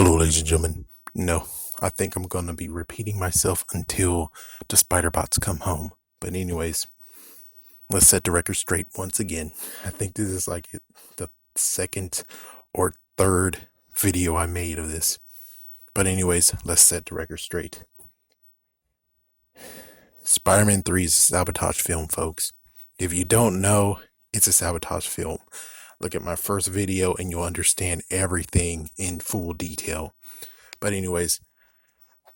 Hello, ladies and gentlemen. No, I think I'm going to be repeating myself until the spider bots come home. But, anyways, let's set the record straight once again. I think this is like the second or third video I made of this. But, anyways, let's set the record straight. Spider-Man 3 is a sabotage film, folks. If you don't know, it's a sabotage film. Look at my first video and you'll understand everything in full detail. But anyways,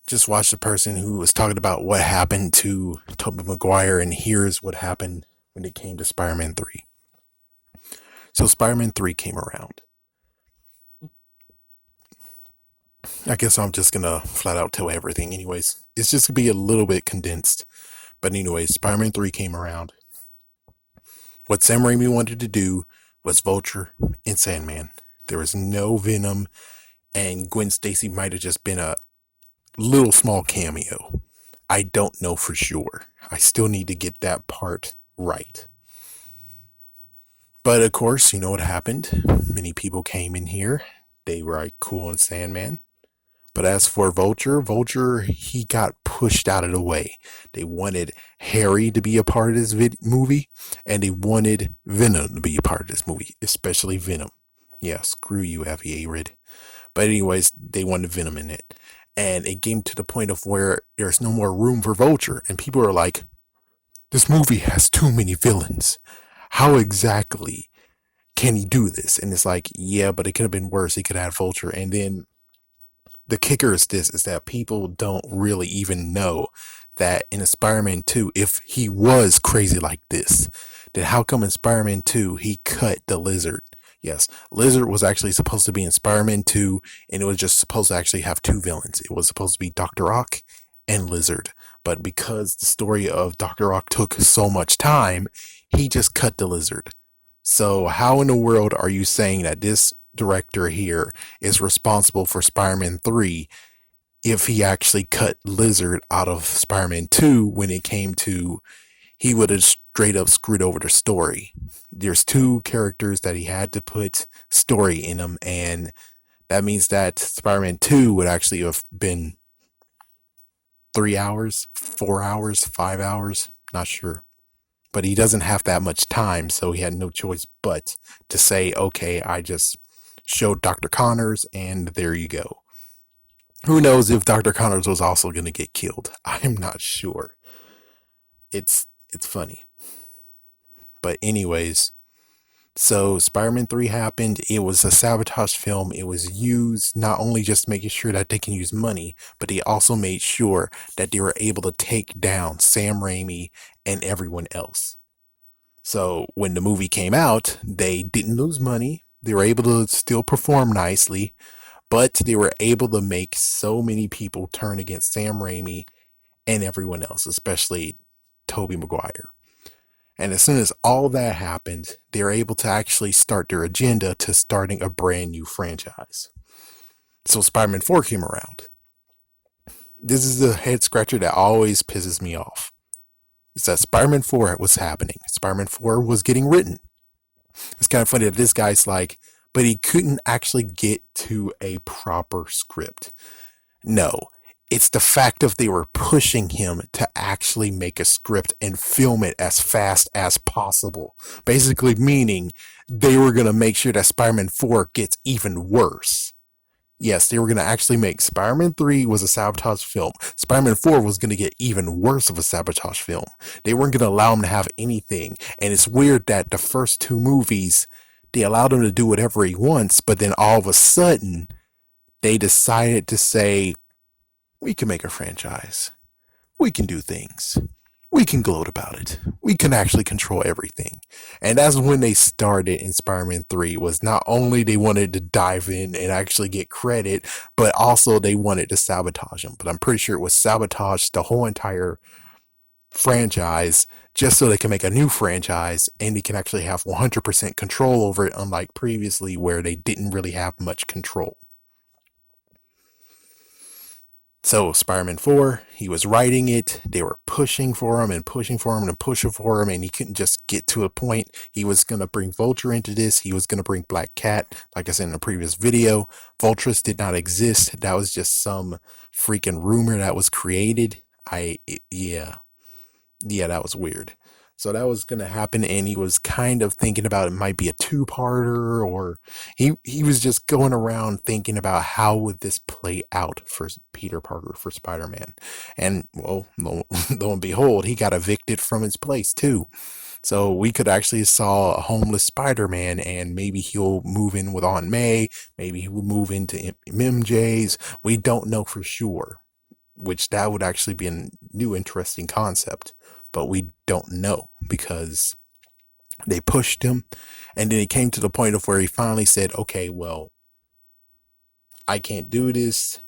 just watch the person who was talking about what happened to Tobey Maguire, and here's what happened when it came to Spider-Man 3. So Spider-Man 3 came around. I guess I'm just going to flat out tell everything. Anyways, it's just going to be a little bit condensed. But anyways, Spider-Man 3 came around. What Sam Raimi wanted to do was Vulture and Sandman. There was no Venom, and Gwen Stacy might have just been a little small cameo. I don't know for sure. I still need to get that part right. But of course, you know what happened. Many people came in here. They were like cool on Sandman. But as for Vulture, he got pushed out of the way. They wanted Harry to be a part of this movie, and they wanted Venom to be a part of this movie, especially Venom. Yeah, screw you, Avi Arid. But anyways, they wanted Venom in it. And it came to the point of where there's no more room for Vulture. And people are like, this movie has too many villains. How exactly can he do this? And it's like, yeah, but it could have been worse. He could have had Vulture. And then the kicker is that people don't really even know that in Spider-Man 2, if he was crazy like this, then how come in Spider-Man 2 he cut the Lizard? Yes, Lizard was actually supposed to be in Spider-Man 2, and it was just supposed to actually have two villains. It was supposed to be Dr. Ock and Lizard. But because the story of Dr. Ock took so much time, he just cut the Lizard. So how in the world are you saying that this director here is responsible for Spider-Man 3 if he actually cut Lizard out of Spider-Man 2 when it came to he would have straight up screwed over the story? There's two characters that he had to put story in them, and that means that Spider-Man 2 would actually have been 3 hours, 4 hours, 5 hours, not sure. But he doesn't have that much time, so he had no choice but to say, okay, I just showed Dr. Connors, and there you go. Who knows if Dr. Connors was also going to get killed? I'm not sure. It's funny. But anyways, so Spider-Man 3 happened. It was a sabotage film. It was used not only just making sure that they can use money, but they also made sure that they were able to take down Sam Raimi and everyone else. So when the movie came out, they didn't lose money. They were able to still perform nicely, but they were able to make so many people turn against Sam Raimi and everyone else, especially Tobey Maguire. And as soon as all that happened, they were able to actually start their agenda to starting a brand new franchise. So Spider-Man 4 came around. This is the head scratcher that always pisses me off. It's that Spider-Man 4 was happening. Spider-Man 4 was getting written. It's kind of funny that this guy's like, but he couldn't actually get to a proper script. No, it's the fact of they were pushing him to actually make a script and film it as fast as possible. Basically meaning they were going to make sure that Spider-Man 4 gets even worse. Yes, they were going to actually make Spider-Man 3 was a sabotage film. Spider-Man 4 was going to get even worse of a sabotage film. They weren't going to allow him to have anything. And it's weird that the first two movies, they allowed him to do whatever he wants, but then all of a sudden, they decided to say, we can make a franchise. We can do things. We can gloat about it. We can actually control everything. And that's when they started in Spider-Man 3, was not only they wanted to dive in and actually get credit, but also they wanted to sabotage him. But I'm pretty sure it was sabotage the whole entire franchise just so they can make a new franchise and they can actually have 100% control over it, unlike previously where they didn't really have much control. So Spider-Man 4, he was writing it. They were pushing for him and pushing for him and pushing for him, and he couldn't just get to a point. He was going to bring Vulture into this. He was going to bring Black Cat. Like I said in the previous video, Vultress did not exist. That was just some freaking rumor that was created. Yeah, that was weird. So that was gonna happen, and he was kind of thinking about it might be a two-parter, or he was just going around thinking about how would this play out for Peter Parker, for Spider-Man. And well, lo and behold, he got evicted from his place too. So we could actually saw a homeless Spider-Man, and maybe he'll move in with Aunt May, maybe he will move into MJ's. We don't know for sure, which that would actually be a new interesting concept, but we don't know because they pushed him, and then he came to the point of where he finally said, okay, well, I can't do this.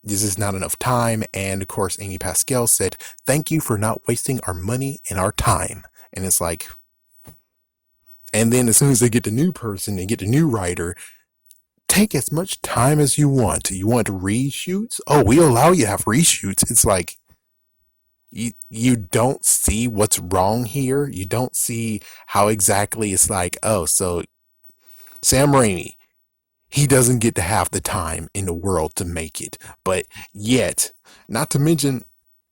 This is not enough time. And of course, Amy Pascal said, thank you for not wasting our money and our time. And it's like, and then as soon as they get the new person and get the new writer, take as much time as you want. You want reshoots? Oh, we allow you to have reshoots. It's like, you don't see what's wrong here. You don't see how exactly it's like, oh, so Sam Raimi, he doesn't get to have the time in the world to make it. But yet, not to mention,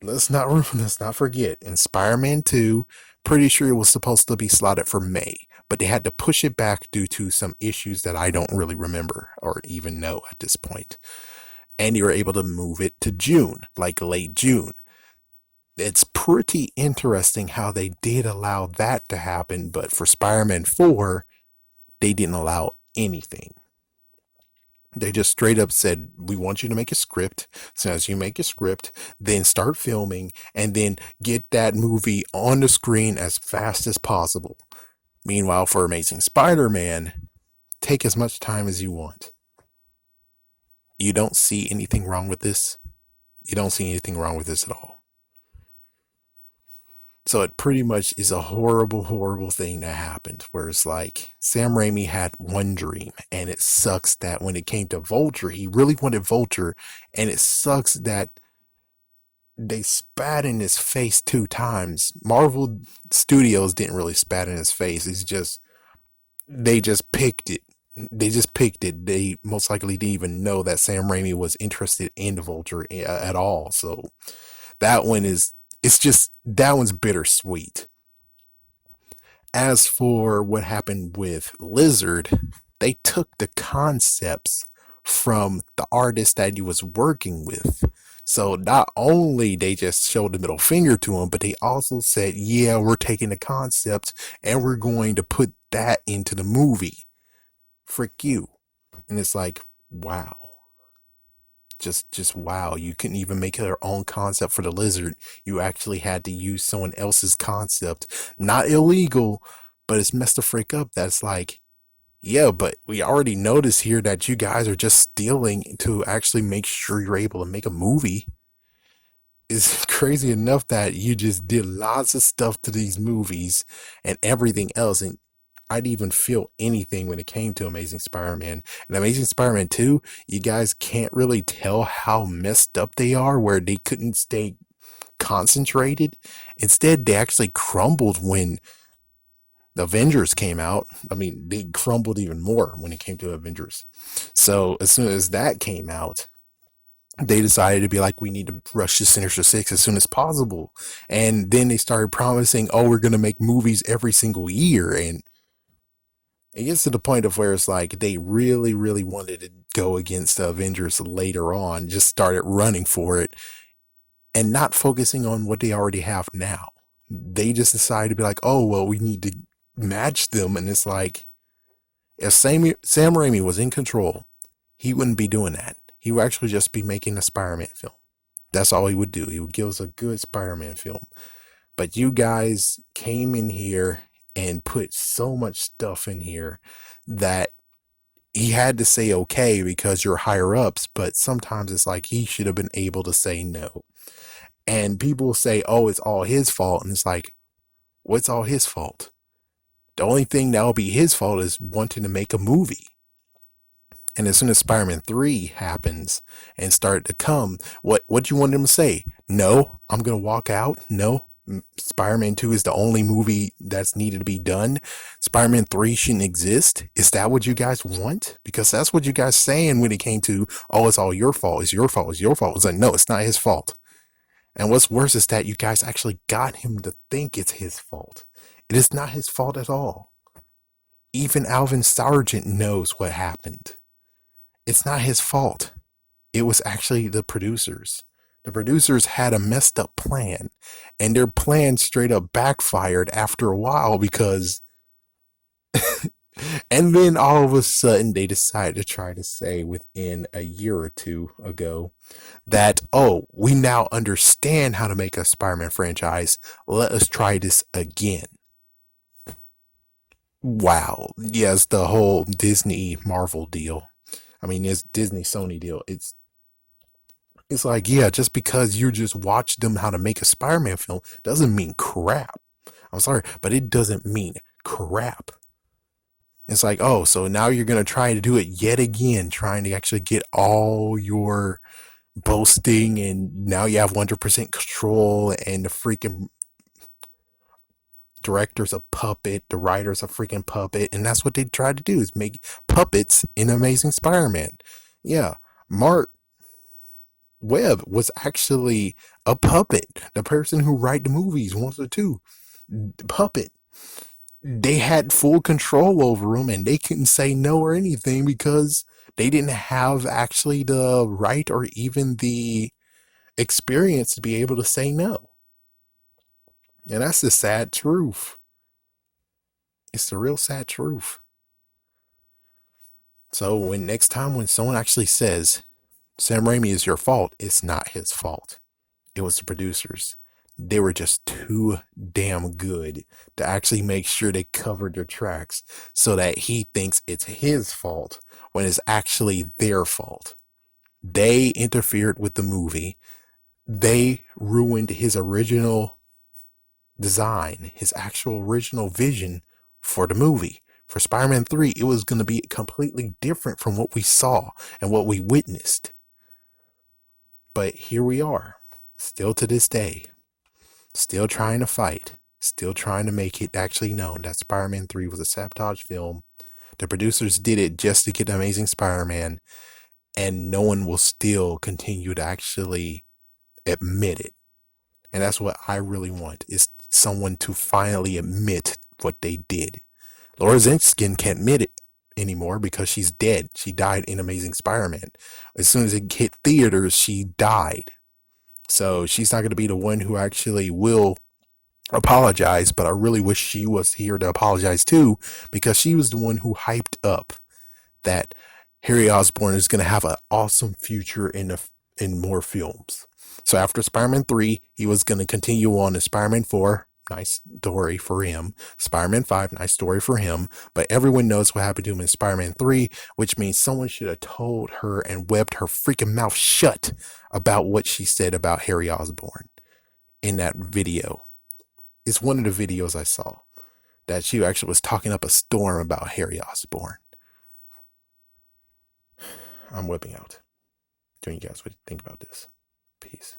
let's not forget, in Spider-Man 2, pretty sure it was supposed to be slotted for May, but they had to push it back due to some issues that I don't really remember or even know at this point. And they were able to move it to June, like late June. It's pretty interesting how they did allow that to happen, but for Spider-Man 4, they didn't allow anything. They just straight up said, we want you to make a script. So as you make a script, then start filming and then get that movie on the screen as fast as possible. Meanwhile, for Amazing Spider-Man, take as much time as you want. You don't see anything wrong with this. You don't see anything wrong with this at all. So it pretty much is a horrible, horrible thing that happened, where it's like Sam Raimi had one dream, and it sucks that when it came to Vulture, he really wanted Vulture, and it sucks that they spat in his face 2 times. Marvel Studios didn't really spat in his face. It's just, they just picked it. They just picked it. They most likely didn't even know that Sam Raimi was interested in the Vulture at all. So that one is, it's just, that one's bittersweet. As for what happened with Lizard, they took the concepts from the artist that he was working with. So not only they just showed the middle finger to him, but they also said, yeah, we're taking the concept and we're going to put that into the movie. Frick you. And it's like, wow. Just wow. You couldn't even make your own concept for the Lizard. You actually had to use someone else's concept. Not illegal, but it's messed the frick up. That's like, yeah, but we already noticed here that you guys are just stealing to actually make sure you're able to make a movie. It's crazy enough that you just did lots of stuff to these movies and everything else, and I didn't even feel anything when it came to Amazing Spider-Man. And Amazing Spider-Man 2, you guys can't really tell how messed up they are, where they couldn't stay concentrated. Instead, they actually crumbled when the Avengers came out. I mean, they crumbled even more when it came to Avengers. So as soon as that came out, they decided to be like, we need to rush to Sinister Six as soon as possible. And then they started promising, oh, we're going to make movies every single year. And it gets to the point of where it's like they really, really wanted to go against the Avengers later on, just started running for it and not focusing on what they already have now. They just decided to be like, oh, well, we need to match them. And it's like, if Sam Raimi was in control, he wouldn't be doing that. He would actually just be making a Spider-Man film. That's all he would do. He would give us a good Spider-Man film. But you guys came in here and put so much stuff in here that he had to say okay because you're higher ups, but sometimes it's like he should have been able to say no. And people say, oh, it's all his fault. And it's like, what's all his fault? The only thing that will be his fault is wanting to make a movie. And as soon as Spider-Man 3 happens and started to come, what do you want them to say? No, I'm going to walk out. No, Spider-Man 2 is the only movie that's needed to be done. Spider-Man 3 shouldn't exist. Is that what you guys want? Because that's what you guys saying when it came to, oh, it's all your fault. It's your fault. It's your fault. It's like, no, it's not his fault. And what's worse is that you guys actually got him to think it's his fault. It is not his fault at all. Even Alvin Sargent knows what happened. It's not his fault. It was actually the producers. The producers had a messed up plan, and their plan straight up backfired after a while because, and then all of a sudden they decided to try to say within a year or two ago that, oh, we now understand how to make a Spider-Man franchise. Let us try this again. Wow. Yes, the whole Disney Marvel deal. I mean, it's Disney Sony deal. It's like, yeah, just because you just watch them how to make a Spider-Man film doesn't mean crap. I'm sorry, but it doesn't mean crap. It's like, oh, so now you're going to try to do it yet again, trying to actually get all your boasting, and now you have 100% control, and the freaking director's a puppet, the writer's a freaking puppet, and that's what they tried to do, is make puppets in Amazing Spider-Man. Yeah, Mark Webb was actually a puppet. The person who write the movies, one or two, puppet. They had full control over them, and they couldn't say no or anything because they didn't have actually the right or even the experience to be able to say no. And that's the sad truth. It's the real sad truth. So when next time when someone actually says Sam Raimi is your fault, it's not his fault. It was the producers. They were just too damn good to actually make sure they covered their tracks so that he thinks it's his fault when it's actually their fault. They interfered with the movie. They ruined his original design, his actual original vision for the movie. For Spider-Man 3, it was going to be completely different from what we saw and what we witnessed. But here we are, still to this day, still trying to fight, still trying to make it actually known that Spider-Man 3 was a sabotage film. The producers did it just to get Amazing Spider-Man, and no one will still continue to actually admit it. And that's what I really want, is someone to finally admit what they did. Laura Zinskin can't admit it anymore because she's dead. She died in Amazing Spider-Man. As soon as it hit theaters, she died. So she's not going to be the one who actually will apologize, but I really wish she was here to apologize too, because she was the one who hyped up that Harry Osborn is going to have an awesome future in more films. So after Spider-Man 3, he was going to continue on to Spider-Man 4. Nice story for him. Spider-Man 5, nice story for him. But everyone knows what happened to him in Spider-Man 3, which means someone should have told her and webbed her freaking mouth shut about what she said about Harry Osborn in that video. It's one of the videos I saw that she actually was talking up a storm about Harry Osborn. I'm whipping out. Tell you guys what you think about this. Peace.